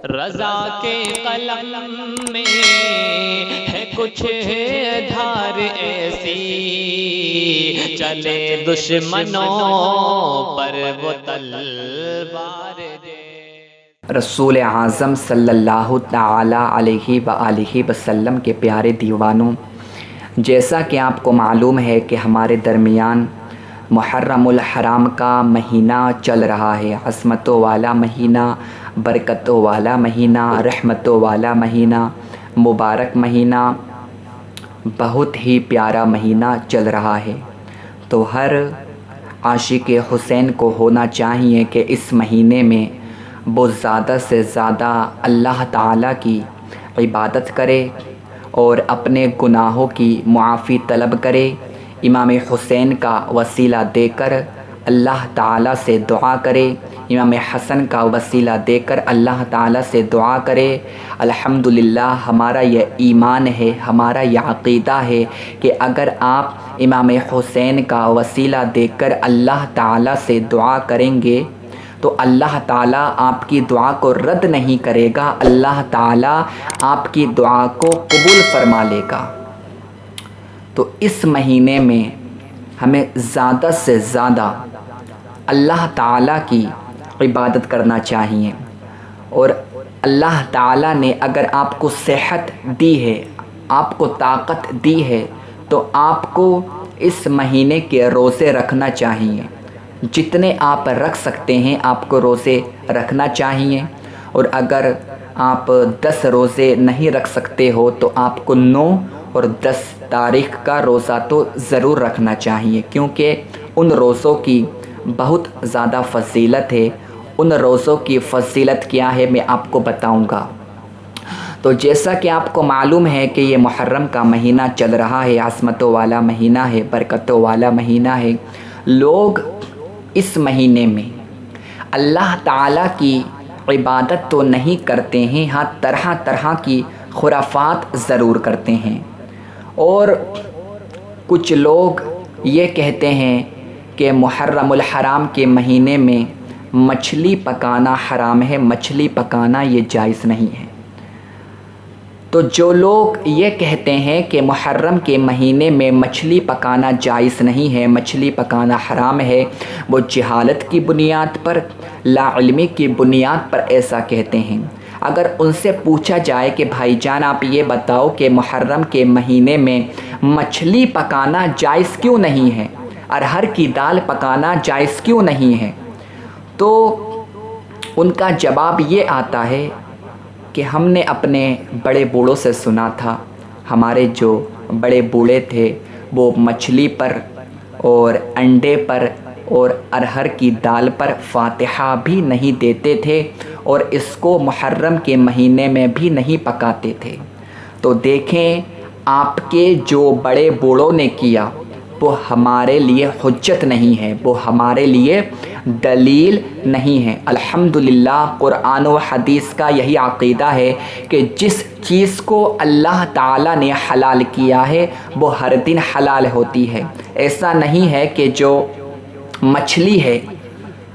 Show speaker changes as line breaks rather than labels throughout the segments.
رضا کے قلم میں ہے کچھ دھار ایسی، چلے دشمنوں پر وہ تلوار دے۔
رسول اعظم صلی اللہ تعالی علیہ وآلہ وسلم کے پیارے دیوانوں، جیسا کہ آپ کو معلوم ہے کہ ہمارے درمیان محرم الحرام کا مہینہ چل رہا ہے، عظمتوں والا مہینہ، برکتوں والا مہینہ، رحمتوں والا مہینہ، مبارک مہینہ، بہت ہی پیارا مہینہ چل رہا ہے۔ تو ہر عاشق حسین کو ہونا چاہیے کہ اس مہینے میں وہ زیادہ سے زیادہ اللہ تعالیٰ کی عبادت کرے اور اپنے گناہوں کی معافی طلب کرے، امام حسین کا وسیلہ دے کر اللہ تعالیٰ سے دعا کرے، امام حسن کا وسیلہ دے کر اللہ تعالیٰ سے دعا کرے۔ الحمدللہ ہمارا یہ ایمان ہے، ہمارا یہ عقیدہ ہے کہ اگر آپ امام حسین کا وسیلہ دے کر اللہ تعالیٰ سے دعا کریں گے تو اللہ تعالیٰ آپ کی دعا کو رد نہیں کرے گا، اللہ تعالیٰ آپ کی دعا کو قبول فرما لے گا۔ تو اس مہینے میں ہمیں زیادہ سے زیادہ اللہ تعالیٰ کی عبادت کرنا چاہیے، اور اللہ تعالیٰ نے اگر آپ کو صحت دی ہے، آپ کو طاقت دی ہے، تو آپ کو اس مہینے کے روزے رکھنا چاہیے۔ جتنے آپ رکھ سکتے ہیں آپ کو روزے رکھنا چاہیے، اور اگر آپ 10 روزے نہیں رکھ سکتے ہو تو آپ کو 9 اور 10 تاریخ کا روزہ تو ضرور رکھنا چاہیے، کیونکہ ان روزوں کی بہت زیادہ فضیلت ہے۔ ان روزوں کی فضیلت کیا ہے میں آپ کو بتاؤں گا۔ تو جیسا کہ آپ کو معلوم ہے کہ یہ محرم کا مہینہ چل رہا ہے، عظمتوں والا مہینہ ہے، برکتوں والا مہینہ ہے۔ لوگ اس مہینے میں اللہ تعالیٰ کی عبادت تو نہیں کرتے ہیں، ہاں طرح طرح کی خرافات ضرور کرتے ہیں، اور کچھ لوگ یہ کہتے ہیں کہ محرم الحرام کے مہینے میں مچھلی پکانا حرام ہے، مچھلی پکانا یہ جائز نہیں ہے۔ تو جو لوگ یہ کہتے ہیں کہ محرم کے مہینے میں مچھلی پکانا جائز نہیں ہے، مچھلی پکانا حرام ہے، وہ جہالت کی بنیاد پر، لا علمی کی بنیاد پر ایسا کہتے ہیں۔ اگر ان سے پوچھا جائے کہ بھائی جان آپ یہ بتاؤ کہ محرم کے مہینے میں مچھلی پکانا جائز کیوں نہیں ہے، ارہر کی دال پکانا جائز کیوں نہیں ہے، تو ان کا جواب یہ آتا ہے کہ ہم نے اپنے بڑے بوڑھوں سے سنا تھا، ہمارے جو بڑے بوڑھے تھے وہ مچھلی پر اور انڈے پر اور ارہر کی دال پر فاتحہ بھی نہیں دیتے تھے، اور اس کو محرم کے مہینے میں بھی نہیں پکاتے تھے۔ تو دیکھیں آپ کے جو بڑے بوڑھوں نے کیا وہ ہمارے لیے حجت نہیں ہے، وہ ہمارے لیے دلیل نہیں ہے۔ الحمدللہ قرآن و حدیث کا یہی عقیدہ ہے کہ جس چیز کو اللہ تعالیٰ نے حلال کیا ہے وہ ہر دن حلال ہوتی ہے۔ ایسا نہیں ہے کہ جو مچھلی ہے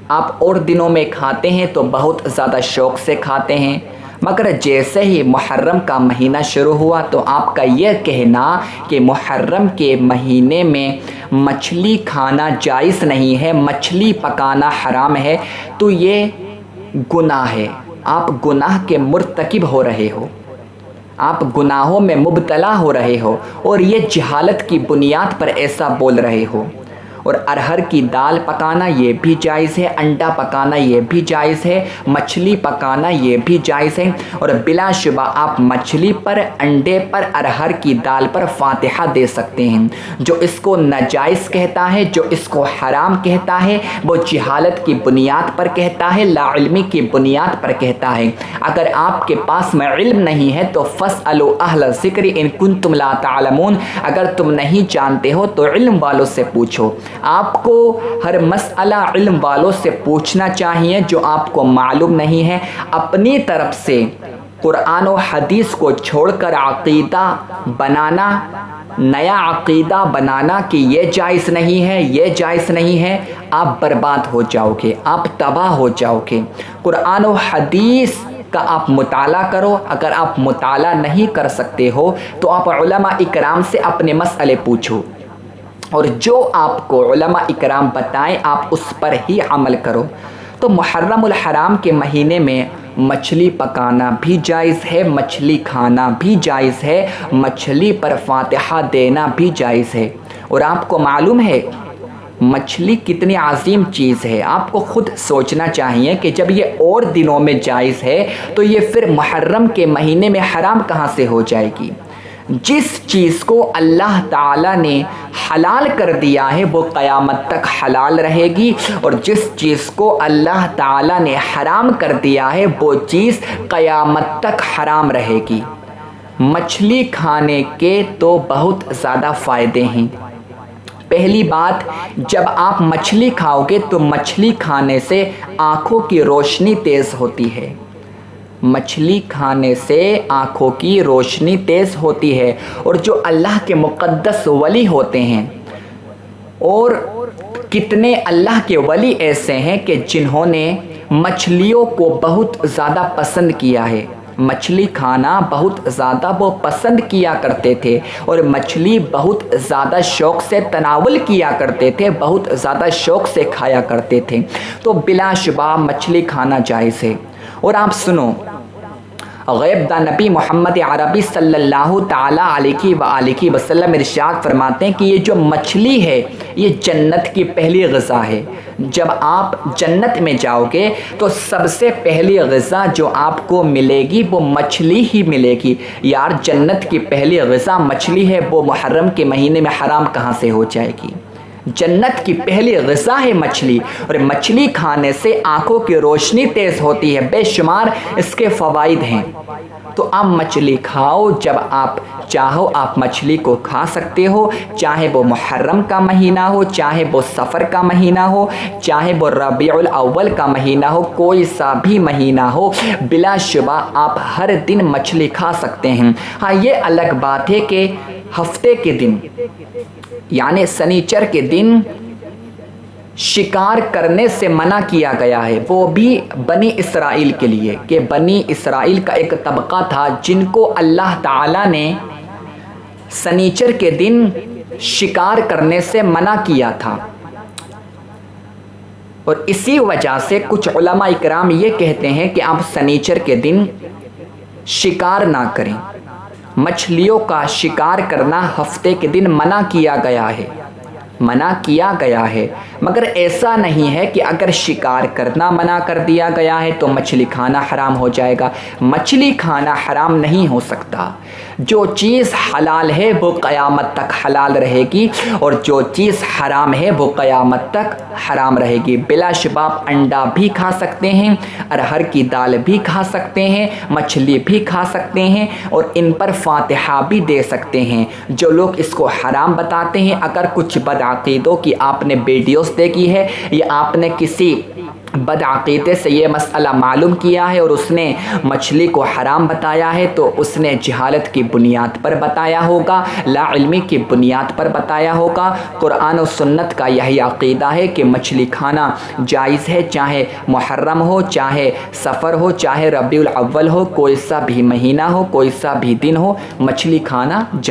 آپ اور دنوں میں کھاتے ہیں تو بہت زیادہ شوق سے کھاتے ہیں، مگر جیسے ہی محرم کا مہینہ شروع ہوا تو آپ کا یہ کہنا کہ محرم کے مہینے میں مچھلی کھانا جائز نہیں ہے، مچھلی پکانا حرام ہے، تو یہ گناہ ہے، آپ گناہ کے مرتکب ہو رہے ہو، آپ گناہوں میں مبتلا ہو رہے ہو، اور یہ جہالت کی بنیاد پر ایسا بول رہے ہو۔ اور ارہر کی دال پکانا یہ بھی جائز ہے، انڈا پکانا یہ بھی جائز ہے، مچھلی پکانا یہ بھی جائز ہے، اور بلا شبہ آپ مچھلی پر، انڈے پر، ارہر کی دال پر فاتحہ دے سکتے ہیں۔ جو اس کو ناجائز کہتا ہے، جو اس کو حرام کہتا ہے، وہ جہالت کی بنیاد پر کہتا ہے، لا علمی کی بنیاد پر کہتا ہے۔ اگر آپ کے پاس میں علم نہیں ہے تو فاسألوا اہل الذکر ان کنتم لا تعلمون، اگر تم نہیں جانتے ہو تو علم والوں سے پوچھو۔ آپ کو ہر مسئلہ علم والوں سے پوچھنا چاہیے، جو آپ کو معلوم نہیں ہے اپنی طرف سے قرآن و حدیث کو چھوڑ کر عقیدہ بنانا، نیا عقیدہ بنانا کہ یہ جائز نہیں ہے، یہ جائز نہیں ہے، آپ برباد ہو جاؤ گے، آپ تباہ ہو جاؤ گے۔ قرآن و حدیث کا آپ مطالعہ کرو. اگر آپ مطالعہ نہیں کر سکتے ہو تو آپ علماء اکرام سے اپنے مسئلے پوچھو، اور جو آپ کو علماء اکرام بتائیں آپ اس پر ہی عمل کرو. تو محرم الحرام کے مہینے میں مچھلی پکانا بھی جائز ہے، مچھلی کھانا بھی جائز ہے، مچھلی پر فاتحہ دینا بھی جائز ہے. اور آپ کو معلوم ہے مچھلی کتنی عظیم چیز ہے. آپ کو خود سوچنا چاہیے کہ جب یہ اور دنوں میں جائز ہے تو یہ پھر محرم کے مہینے میں حرام کہاں سے ہو جائے گی. جس چیز کو اللہ تعالیٰ نے حلال کر دیا ہے وہ قیامت تک حلال رہے گی، اور جس چیز کو اللہ تعالیٰ نے حرام کر دیا ہے وہ چیز قیامت تک حرام رہے گی. مچھلی کھانے کے تو بہت زیادہ فائدے ہیں. پہلی بات، جب آپ مچھلی کھاؤ گے تو مچھلی کھانے سے آنکھوں کی روشنی تیز ہوتی ہے. مچھلی کھانے سے آنکھوں کی روشنی تیز ہوتی ہے. اور جو اللہ کے مقدس ولی ہوتے ہیں، اور کتنے اللہ کے ولی ایسے ہیں کہ جنہوں نے مچھلیوں کو بہت زیادہ پسند کیا ہے. مچھلی کھانا بہت زیادہ وہ پسند کیا کرتے تھے، اور مچھلی بہت زیادہ شوق سے تناول کیا کرتے تھے، بہت زیادہ شوق سے کھایا کرتے تھے. تو بلا شبہ مچھلی کھانا جائز ہے. اور آپ سنو، غیب دا نبی محمد عربی صلی اللہ تعالیٰ علیہ وآلہ وسلم ارشاد فرماتے ہیں کہ یہ جو مچھلی ہے یہ جنت کی پہلی غذا ہے. جب آپ جنت میں جاؤ گے تو سب سے پہلی غذا جو آپ کو ملے گی وہ مچھلی ہی ملے گی. یار جنت کی پہلی غذا مچھلی ہے، وہ محرم کے مہینے میں حرام کہاں سے ہو جائے گی. جنت کی پہلی غذا ہے مچھلی، اور مچھلی کھانے سے آنکھوں کی روشنی تیز ہوتی ہے. بے شمار اس کے فوائد ہیں. تو آپ مچھلی کھاؤ، جب آپ چاہو آپ مچھلی کو کھا سکتے ہو، چاہے وہ محرم کا مہینہ ہو، چاہے وہ صفر کا مہینہ ہو، چاہے وہ ربیع الاول کا مہینہ ہو، کوئی سا بھی مہینہ ہو، بلا شبہ آپ ہر دن مچھلی کھا سکتے ہیں. ہاں یہ الگ بات ہے کہ ہفتے کے دن یعنی سنیچر کے دن شکار کرنے سے منع کیا گیا ہے، وہ بھی بنی اسرائیل کے لیے، کہ بنی اسرائیل کا ایک طبقہ تھا جن کو اللہ تعالیٰ نے سنیچر کے دن شکار کرنے سے منع کیا تھا. اور اسی وجہ سے کچھ علماء اکرام یہ کہتے ہیں کہ آپ سنیچر کے دن شکار نہ کریں. مچھلیوں کا شکار کرنا ہفتے کے دن منع کیا گیا ہے، منع کیا گیا ہے. مگر ایسا نہیں ہے کہ اگر شکار کرنا منع کر دیا گیا ہے تو مچھلی کھانا حرام ہو جائے گا. مچھلی کھانا حرام نہیں ہو سکتا. جو چیز حلال ہے وہ قیامت تک حلال رہے گی، اور جو چیز حرام ہے وہ قیامت تک حرام رہے گی. بلا شبہ آپ انڈا بھی کھا سکتے ہیں، ارہر کی دال بھی کھا سکتے ہیں، مچھلی بھی کھا سکتے ہیں، اور ان پر فاتحہ بھی دے سکتے ہیں. جو لوگ اس کو حرام بتاتے ہیں، اگر کچھ بدعقیدوں کی آپ نے ویڈیوز دیکھی ہے یا آپ نے کسی بدعقیدے سے یہ مسئلہ معلوم کیا ہے اور اس نے مچھلی کو حرام بتایا ہے، تو اس نے جہالت کی بنیاد پر بتایا ہوگا، لا علمی کی بنیاد پر بتایا ہوگا. قرآن و سنت کا یہی عقیدہ ہے کہ مچھلی کھانا جائز ہے، چاہے محرم ہو، چاہے سفر ہو، چاہے ربیع الاول ہو، کوئی سا بھی مہینہ ہو، کوئی سا بھی دن ہو، مچھلی کھانا جائز